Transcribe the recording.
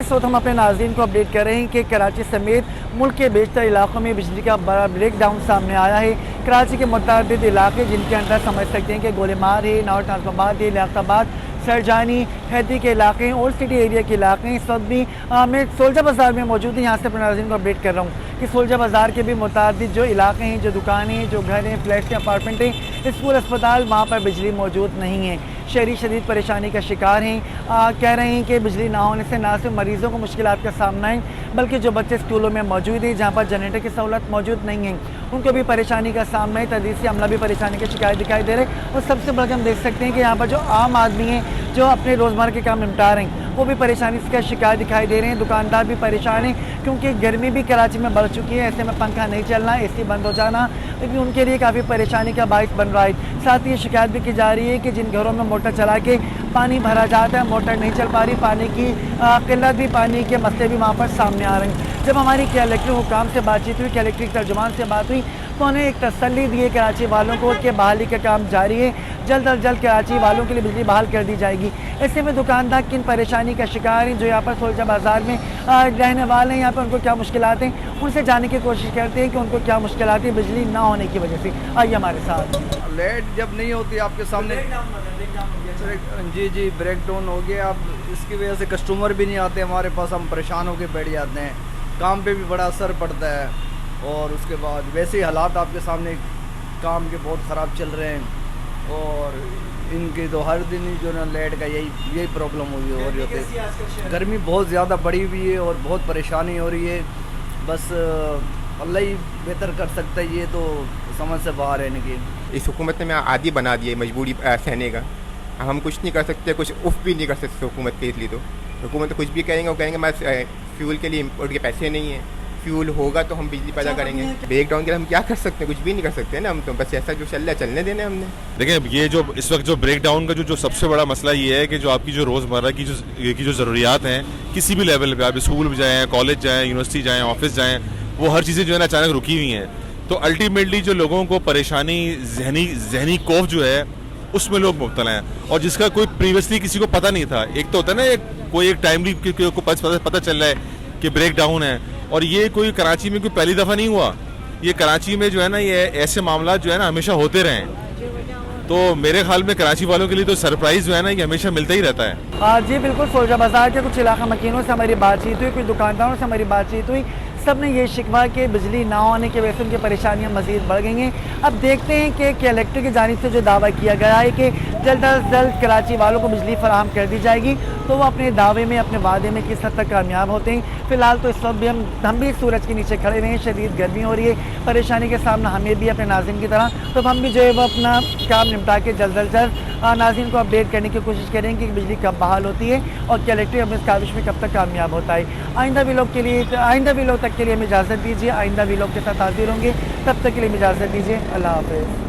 इस वक्त हम अपने नाज़रीन को अपडेट कर रहे हैं कि कराची समेत मुल्क के बेशतर इलाकों में बिजली का बड़ा ब्रेक डाउन सामने आया है। कराची के मुतअद्दिद इलाके जिनके अंदर समझ सकते हैं कि गोलेमार है, नावर नाज़िमाबाद है, लियाकताबाद, सरजानी, हैदरी के इलाके हैं, ओल्ड सिटी एरिया के इलाके हैं। इस वक्त भी मैं सोल्जर बाज़ार में मौजूद हूँ। यहाँ से अपने नाज़रीन को अपडेट कर रहा हूँ कि सोल्जर बाज़ार के भी मुतअद्दिद जो इलाके हैं, जो दुकानें हैं, जो घर हैं, फ्लैट्स हैं, अपार्टमेंट हैं, स्कूल, अस्पताल, वहाँ पर बिजली मौजूद नहीं है। शहरी शदीद परेशानी का शिकार हैं। कह रहे हैं कि बिजली ना होने से ना सिर्फ मरीज़ों को मुश्किलात का सामना है, बल्कि जो बच्चे स्कूलों में मौजूद हैं, जहाँ पर जनरेटर की सहूलत मौजूद नहीं है, उनको भी परेशानी का सामना है। तदरीसी अमला भी परेशानी की शिकायत दिखाई दे रहे हैं। और सबसे बड़ा हम देख सकते हैं कि यहाँ पर जो आम आदमी हैं, जो अपने रोज़मर्रा के काम निपटा रहे हैं, वो भी परेशानी का शिकायत दिखाई दे रहे हैं। दुकानदार भी परेशान हैं क्योंकि गर्मी भी कराची में बढ़ चुकी है। ऐसे में पंखा नहीं चलना, एसी बंद हो जाना, लेकिन उनके लिए काफ़ी परेशानी का बाइस बन रहा है। साथ ही ये शिकायत भी की जा रही है कि जिन घरों में मोटर चला के पानी भरा जाता है, मोटर नहीं चल पा रही, पानी की किल्लत भी, पानी के मसले भी वहाँ पर सामने आ रहे हैं। जब हमारी कलेक्टर हुकाम से बातचीत हुई, कलेक्टर तर्जुमान से बात हुई, तो उन्हें एक तसल्ली दी है कराची वालों को कि बहाली का काम जारी है, जल्द अज जल्द कराची वालों के लिए बिजली बहाल कर दी जाएगी। ऐसे में दुकानदार किन परेशानी का शिकार हैं, जो यहाँ पर सोल्जर बाज़ार में रहने वाले हैं, यहाँ पर उनको क्या मुश्किलात हैं, उनसे जानने की कोशिश करते हैं कि उनको क्या मुश्किलात हैं बिजली ना होने की वजह से। आइए हमारे साथ। लाइट जब नहीं होती आपके सामने, जी ब्रेक डाउन हो गया। अब इसकी वजह से कस्टमर भी नहीं आते हमारे पास, हम परेशान होकर बैठ जाते हैं। काम पे भी बड़ा असर पड़ता है, और उसके बाद वैसे ही हालात आपके सामने काम के बहुत ख़राब चल रहे हैं। और इनके तो हर दिन ही जो ना लाइट का यही प्रॉब्लम हो रही होती है। गर्मी बहुत ज़्यादा बढ़ी हुई है और बहुत परेशानी हो रही है। बस अल्लाह ही बेहतर कर सकता है, ये तो समझ से बाहर है इनकी। इस हुकूमत ने मैं आदी बना दिया मजबूरी सहने का। हम कुछ नहीं कर सकते, कुछ उफ भी नहीं कर सकते हुकूमत के। इसलिए तो हुकूमत तो कुछ भी कहेंगे, वो कहेंगे मैं फ्यूल के लिए इम्पोर्ट के पैसे नहीं हैं, फ्यूल होगा तो हम बिजली पैदा करेंगे। ब्रेक डाउन के लिए हम क्या कर सकते हैं? कुछ भी नहीं कर सकते ना हम तो। बस ऐसा जो चल रहा है चलने देने हमने। देखिए, ये जो इस वक्त जो ब्रेक डाउन का जो सबसे बड़ा मसला ये है कि जो आपकी जो रोज़मर्रा की जो ज़रूरियात हैं, किसी भी लेवल पे आप स्कूल जाएँ, कॉलेज जाएँ, यूनिवर्सिटी जाएँ, ऑफिस जाएँ, वो हर चीज़ें जो है ना अचानक रुकी हुई हैं। तो अल्टीमेटली जो लोगों को परेशानी, जहनी खौफ जो है उसमें लोग मुब्तला हैं, और जिसका कोई प्रीवियसली किसी को पता नहीं था। एक तो होता है ना, कोई एक टाइमली को पता चल रहा है कि ब्रेक डाउन है, और ये कोई कराची में कोई पहली दफ़ा नहीं हुआ। ये कराची में जो है ना, ये ऐसे मामला जो है ना हमेशा होते रहे। तो मेरे ख्याल में कराची वालों के लिए तो सरप्राइज़ जो है ना, ये हमेशा मिलता ही रहता है। जी बिल्कुल। सोल्जर बाज़ार के कुछ इलाका मकीनों से हमारी बातचीत हुई, कुछ दुकानदारों से हमारी बातचीत हुई। सब ने ये शिकवा कि बिजली ना होने की वजह से उनकी परेशानियां मज़ीद बढ़ गई हैं। अब देखते हैं कि कलेक्टर की जानिब से जो दावा किया गया है कि जल्द अज जल्द कराची वालों को बिजली फराहम कर दी जाएगी, तो वो अपने दावे में, अपने वादे में किस हद तक कामयाब होते हैं। फ़िलहाल तो इस वक्त भी हम भी सूरज के नीचे खड़े हुए हैं। शदीद गर्मी हो रही है, परेशानी का सामना हमें भी अपने नाज़रीन की तरह। तो हम भी जो है वो अपना काम निपटा के जल्द अज जल्द नाज़रीन को अपडेट करने की कोशिश करेंगे कि बिजली कब बहाल होती है और कलेक्टर अपनी इस काविश में कब तक कामयाब होता है। आइंदा व्लॉग तक के लिए हमें इजाज़त दीजिए। आइंदा व्लॉग के साथ हाजिर होंगे, तब तक के लिए इजाज़त दीजिए। अल्लाह हाफ़िज़।